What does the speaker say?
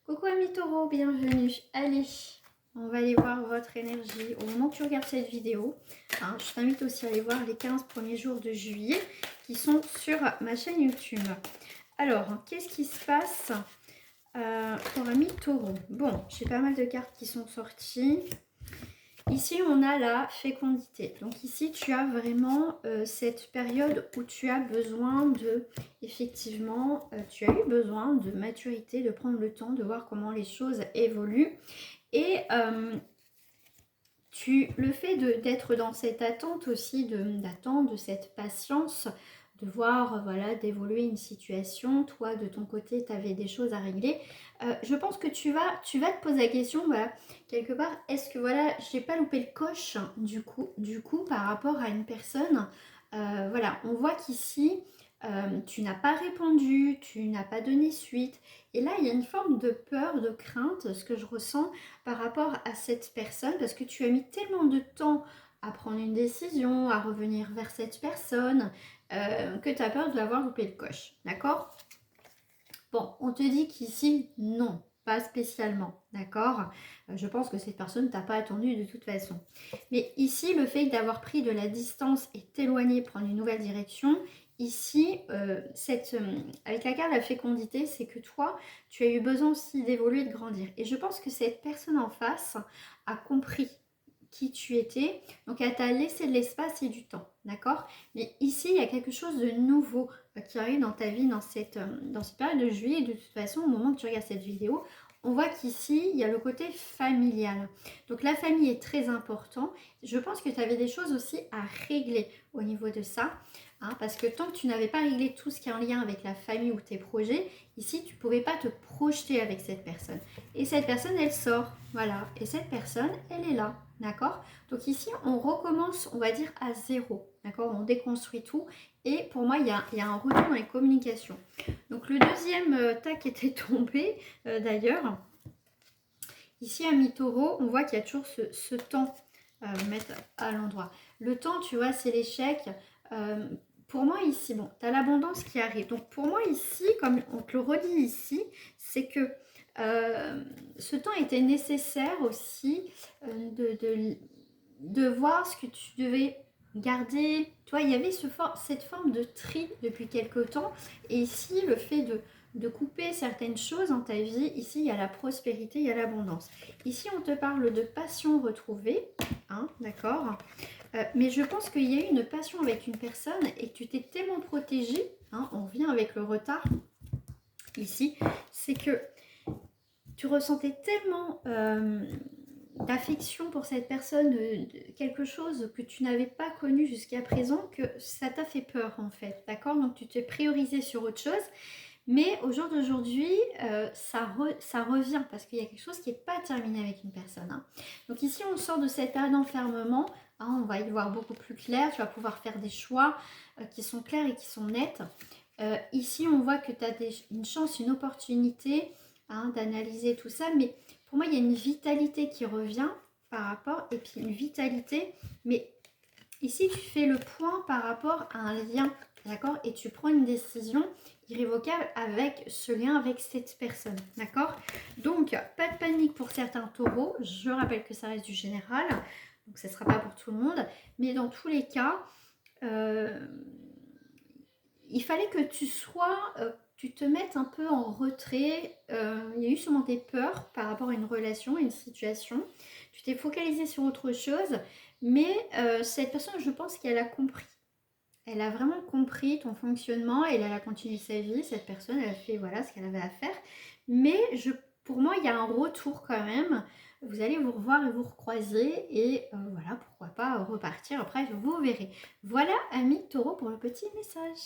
Coucou amis taureaux, bienvenue. Allez, on va aller voir votre énergie au moment que tu regardes cette vidéo. Hein, je t'invite aussi à aller voir les 15 premiers jours de juillet qui sont sur ma chaîne YouTube. Alors, qu'est-ce qui se passe pour amis taureaux? Bon, j'ai pas mal de cartes qui sont sorties. Ici, on a la fécondité. Donc ici, tu as vraiment cette période où tu as besoin de, effectivement, tu as eu besoin de maturité, de prendre le temps de voir comment les choses évoluent. Et le fait d'être dans cette attente aussi, d'attendre, de cette patience, de voir, voilà, d'évoluer une situation. Toi, de ton côté, tu avais des choses à régler. Je pense que tu vas te poser la question, voilà, quelque part, est-ce que, voilà, j'ai pas loupé le coche, du coup par rapport à une personne. Voilà, on voit qu'ici, tu n'as pas répondu, tu n'as pas donné suite. Et là, il y a une forme de peur, de crainte, ce que je ressens par rapport à cette personne, parce que tu as mis tellement de temps à prendre une décision, à revenir vers cette personne, que tu as peur d'avoir loupé le coche, d'accord? Bon, on te dit qu'ici, non, pas spécialement, d'accord? Je pense que cette personne ne t'a pas attendu de toute façon. Mais ici, le fait d'avoir pris de la distance et t'éloigner, prendre une nouvelle direction, ici, avec la carte de la fécondité, c'est que toi, tu as eu besoin aussi d'évoluer, de grandir. Et je pense que cette personne en face a compris qui tu étais, donc elle t'a laissé de l'espace et du temps, d'accord? Mais ici, il y a quelque chose de nouveau qui arrive dans ta vie dans cette période de juillet. Et de toute façon, au moment que tu regardes cette vidéo, on voit qu'ici, il y a le côté familial. Donc la famille est très important. Je pense que tu avais des choses aussi à régler au niveau de ça. Hein, parce que tant que tu n'avais pas réglé tout ce qui est en lien avec la famille ou tes projets, ici, tu ne pouvais pas te projeter avec cette personne. Et cette personne, elle sort. Voilà. Et cette personne, elle est là. D'accord? Donc ici, on recommence, on va dire, à zéro. D'accord? On déconstruit tout. Et pour moi, il y a un retour dans les communications. Donc le deuxième tas qui était tombé, d'ailleurs, ici à mi-taureau, on voit qu'il y a toujours ce temps mettre à l'endroit. Le temps, tu vois, c'est l'échec. Pour moi ici, bon, tu as l'abondance qui arrive. Donc pour moi ici, comme on te le redit ici, c'est que ce temps était nécessaire aussi de voir ce que tu devais garder. Toi, il y avait cette forme de tri depuis quelque temps. Et ici, le fait de couper certaines choses dans ta vie, ici, il y a la prospérité, il y a l'abondance. Ici, on te parle de passion retrouvée, hein, d'accord? Mais je pense qu'il y a eu une passion avec une personne et que tu t'es tellement protégée, hein, on revient avec le retard ici, c'est que tu ressentais tellement d'affection pour cette personne, quelque chose que tu n'avais pas connu jusqu'à présent, que ça t'a fait peur en fait, d'accord? Donc tu t'es priorisé sur autre chose. Mais au jour d'aujourd'hui, ça revient parce qu'il y a quelque chose qui n'est pas terminé avec une personne. Hein. Donc ici, on sort de cette période d'enfermement. Hein, on va y voir beaucoup plus clair. Tu vas pouvoir faire des choix qui sont clairs et qui sont nets. Ici, on voit que tu as une chance, une opportunité, hein, d'analyser tout ça. Mais pour moi, il y a une vitalité qui revient par rapport. Et puis une vitalité. Mais ici, tu fais le point par rapport à un lien. D'accord? Et tu prends une décision irrévocable avec ce lien avec cette personne. D'accord? Donc, pas de panique pour certains taureaux. Je rappelle que ça reste du général. Donc, ça ne sera pas pour tout le monde. Mais dans tous les cas, il fallait que tu te mettes un peu en retrait. Il y a eu sûrement des peurs par rapport à une relation, à une situation. Tu t'es focalisé sur autre chose. Mais cette personne, je pense qu'elle a compris. Elle a vraiment compris ton fonctionnement et elle a continué sa vie. Cette personne, elle a fait voilà, ce qu'elle avait à faire. Mais pour moi, il y a un retour quand même. Vous allez vous revoir et vous recroiser. Et voilà, pourquoi pas repartir. Après, vous verrez. Voilà, amis taureaux, pour le petit message.